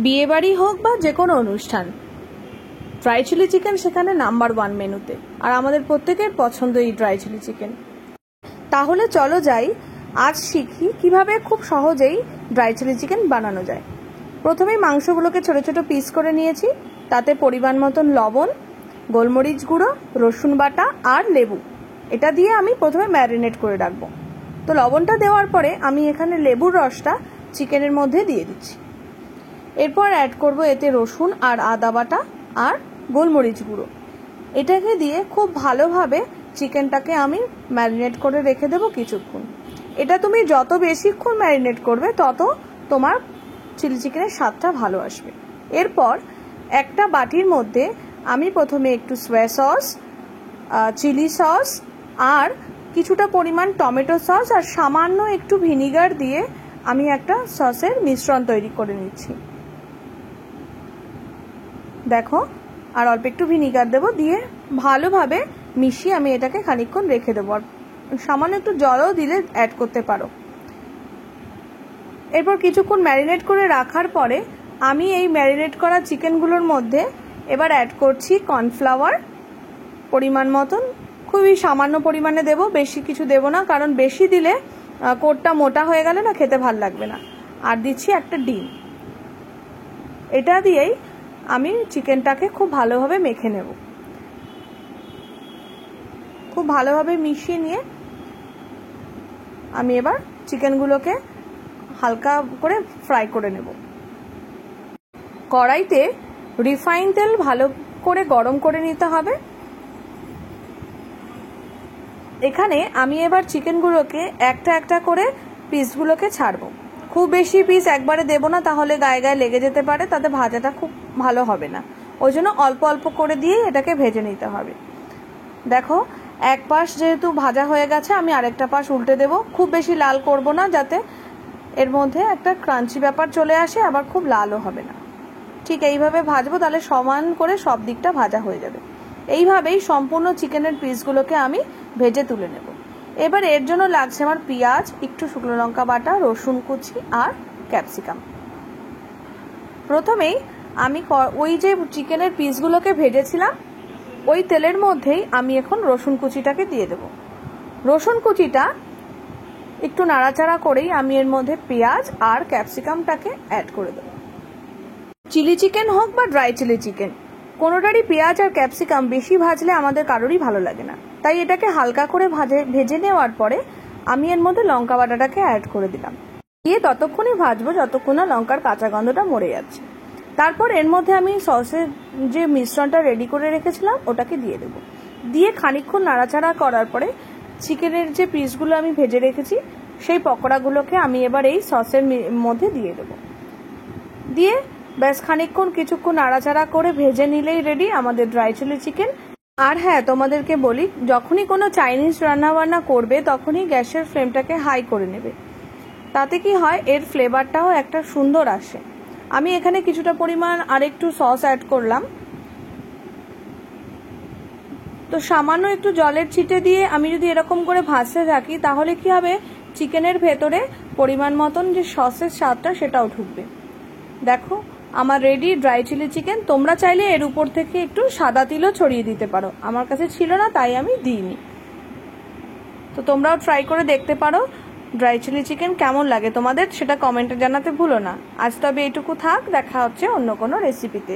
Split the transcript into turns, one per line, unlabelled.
বিয়ে বাড়ি হোক বা যে কোনো অনুষ্ঠান, ড্রাই চিলি চিকেন সেখানে নাম্বার 1 মেনুতে। আর আমাদের প্রত্যেকের পছন্দ এই ড্রাই চিলি চিকেন। তাহলে চলো যাই, আজ শিখি কিভাবে খুব সহজেই ড্রাই চিলি চিকেন বানানো যায়। প্রথমেই মাংসগুলোকে ছোট ছোট পিস করে নিয়েছি, তাতে পরিমাণ মতন লবণ, গোলমরিচ গুঁড়ো, রসুন বাটা আর লেবু, এটা দিয়ে আমি প্রথমে ম্যারিনেট করে রাখবো। তো লবণটা দেওয়ার পরে আমি এখানে লেবুর রসটা চিকেনের মধ্যে দিয়ে দিচ্ছি। এরপর অ্যাড করব এতে রসুন আর আদা বাটা আর গোলমরিচ গুঁড়ো। এটাকে দিয়ে খুব ভালোভাবে চিকেনটাকে আমি ম্যারিনেট করে রেখে দেবো কিছুক্ষণ। এটা তুমি যত বেশিক্ষণ ম্যারিনেট করবে তত তোমার চিলি চিকেনের স্বাদটা ভালো আসবে। এরপর একটা বাটির মধ্যে আমি প্রথমে একটু সয়া সস, চিলি সস আর কিছুটা পরিমাণ টমেটো সস আর সামান্য একটু ভিনিগার দিয়ে আমি একটা সসের মিশ্রণ তৈরি করে নিচ্ছি। দেখো, আর অল্প একটু ভিনিগার দেবো, দিয়ে ভালোভাবে মিশিয়ে আমি এটাকে খানিকক্ষণ রেখে দেবো। আর সামান্য একটু জলও দিলে অ্যাড করতে পারো। এরপর কিছুক্ষণ ম্যারিনেট করে রাখার পরে আমি এই ম্যারিনেট করা চিকেনগুলোর মধ্যে এবার অ্যাড করছি কর্নফ্লাওয়ার পরিমাণ মতন। খুবই সামান্য পরিমাণে দেব, বেশি কিছু দেব না, কারণ বেশি দিলে কোটটা মোটা হয়ে গেলে না খেতে ভাল লাগবে না। আর দিচ্ছি একটা ডিম। এটা দিয়েই আমি চিকেনটাকে খুব ভালোভাবে মেখে নেব। খুব ভালোভাবে মিশিয়ে নিয়ে আমি এবার চিকেনগুলোকে হালকা করে ফ্রাই করে নেব। কড়াইতে রিফাইন তেল ভালো করে গরম করে নিতে হবে। এখানে আমি এবার চিকেনগুলোকে একটা একটা করে পিসগুলোকে ছাড়বো। খুব বেশি পিস একবারে দেব না, তাহলে গায়ে গায়ে লেগে যেতে পারে, তাতে ভাজাটা খুব ভালো হবে না। ওই জন্য অল্প অল্প করে দিয়েই এটাকে ভেজে নিতে হবে। দেখো, এক পাশ যেহেতু ভাজা হয়ে গেছে, আমি আরেকটা পাশ উল্টে দেব। খুব বেশি লাল করব না, যাতে এর মধ্যে একটা ক্রাঞ্চি ব্যাপার চলে আসে, আবার খুব লালও হবে না। ঠিক এইভাবে ভাজবো, তাহলে সমান করে সব দিকটা ভাজা হয়ে যাবে। এইভাবেই সম্পূর্ণ চিকেনের পিসগুলোকে আমি ভেজে তুলে নেব। এবার এর জন্য লাগছে আমার পেঁয়াজ, একটু শুকনো লঙ্কা বাটা, রসুন কুচি আর ক্যাপসিকাম। প্রথমেই আমি ওই যে চিকেনের পিসগুলোকে ভেজেছিলাম ওই তেলের মধ্যেই আমি এখন রসুন কুচিটাকে দিয়ে দেব। রসুন কুচিটা একটু নাড়াচাড়া করেই আমি এর মধ্যে পেঁয়াজ আর ক্যাপসিকামটাকে অ্যাড করে দেব। চিলি চিকেন হোক বা ড্রাই চিলি চিকেন, কোনোটারই পেঁয়াজ আর ক্যাপসিকাম বেশি ভাজলে আমাদের কারোরই ভালো লাগে না। তাই এটাকে হালকা করে ভেজে নেওয়ার পরে আমি এর মধ্যে লঙ্কা বাটাটাকে অ্যাড করে দিলাম। দিয়ে ততক্ষণই ভাজবো যতক্ষণ না লঙ্কার কাঁচা গন্ধটা মরে যাচ্ছে। তারপর এর মধ্যে আমি সসের যে মিশ্রণটা রেডি করে রেখেছিলাম ওটাকে দিয়ে দেবো। দিয়ে খানিকক্ষণ নাড়াচাড়া করার পরে চিকেনের যে পিসগুলো আমি ভেজে রেখেছি সেই পকোড়াগুলোকে আমি এবার এই সসের মধ্যে দিয়ে দেবো। দিয়ে ব্যাস খানিকক্ষণ কিছুক্ষণ নাড়াচাড়া করে ভেজে নিলেই রেডি আমাদের ড্রাই চিলি চিকেন। আর হ্যাঁ, তোমাদেরকে বলি, যখনই কোনো চাইনিজ রান্নাবান্না করবে তখনই গ্যাসের ফ্লেমটাকে হাই করে নেবে। তাতে কি হয়, এর ফ্লেভারটাও একটা সুন্দর আসে। আমি এখানে কিছুটা পরিমাণ আরেকটু সস অ্যাড করলাম। তো সামান্য একটু জলের ছিটে দিয়ে আমি যদি এরকম করে ভাজতে থাকি তাহলে কি হবে, চিকেনের ভেতরে পরিমাণ মতন যে সসের স্বাদটা সেটাও ঢুকবে। দেখো, আমার রেডি ড্রাই চিলি চিকেন। তোমরা চাইলে এর উপর থেকে একটু সাদা তিলও ছড়িয়ে দিতে পারো, আমার কাছে ছিল না তাই আমি দিইনি। তো তোমরাও ট্রাই করে দেখতে পারো ড্রাই চিলি চিকেন কেমন লাগে তোমাদের, সেটা কমেন্টে জানাতে ভুলো না। আজ তবে এইটুকু থাক, দেখা হচ্ছে অন্য কোনো রেসিপিতে।